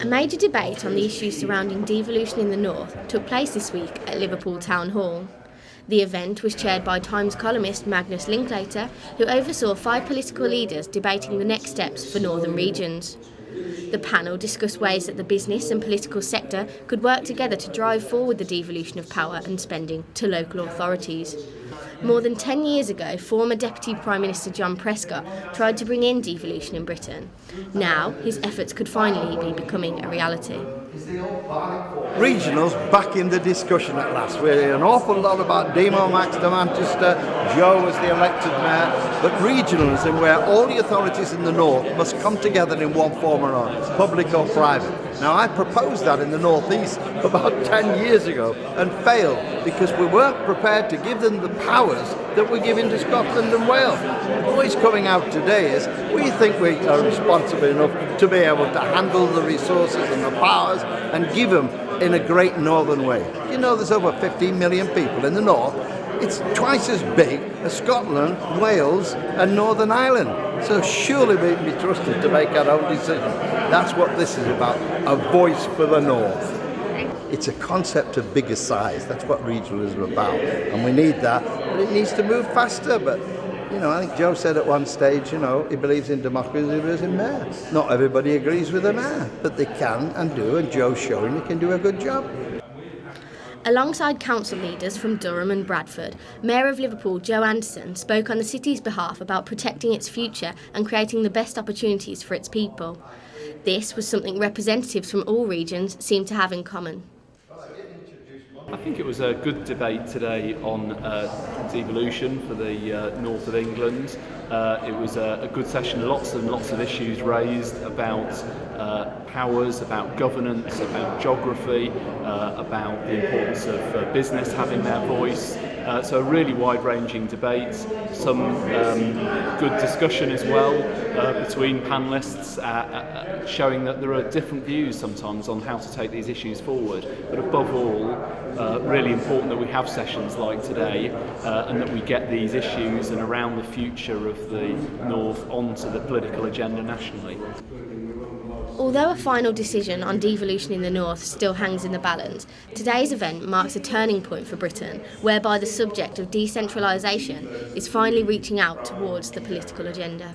A major debate on the issues surrounding devolution in the North took place this week at Liverpool Town Hall. The event was chaired by Times columnist Magnus Linklater, who oversaw 5 political leaders debating the next steps for northern regions. The panel discussed ways that the business and political sector could work together to drive forward the devolution of power and spending to local authorities. More than 10 years ago, former Deputy Prime Minister John Prescott tried to bring in devolution in Britain. Now, his efforts could finally be becoming a reality. Regionals back in the discussion at last. We hear an awful lot about Demo Max to Manchester, Joe as the elected mayor, but regionalism where all the authorities in the north must come together in one form or another, public or private. Now I proposed that in the northeast about 10 years ago and failed because we weren't prepared to give them the powers that we're giving to Scotland and Wales. The voice coming out today is we think we are responsible enough to be able to handle the resources and the powers and give them in a great northern way. You know there's over 15 million people in the north. It's twice as big as Scotland, Wales and Northern Ireland. So surely we can be trusted to make our own decision. That's what this is about, a voice for the north. It's a concept of bigger size. That's what regionalism is about. And we need that, but it needs to move faster. But, I think Joe said at one stage, he believes in democracy, he believes in mayor. Not everybody agrees with the mayor, but they can and do, and Joe's showing he can do a good job. Alongside council leaders from Durham and Bradford, Mayor of Liverpool Joe Anderson spoke on the city's behalf about protecting its future and creating the best opportunities for its people. This was something representatives from all regions seemed to have in common. I think it was a good debate today on devolution for the north of England. It was a good session, lots and lots of issues raised about powers, about governance, about geography, about the importance of business having their voice. So a really wide-ranging debate, some good discussion as well between panellists, showing that there are different views sometimes on how to take these issues forward. But above all, really important that we have sessions like today and that we get these issues and around the future of the North onto the political agenda nationally. Although a final decision on devolution in the North still hangs in the balance, today's event marks a turning point for Britain, whereby the subject of decentralisation is finally reaching out towards the political agenda.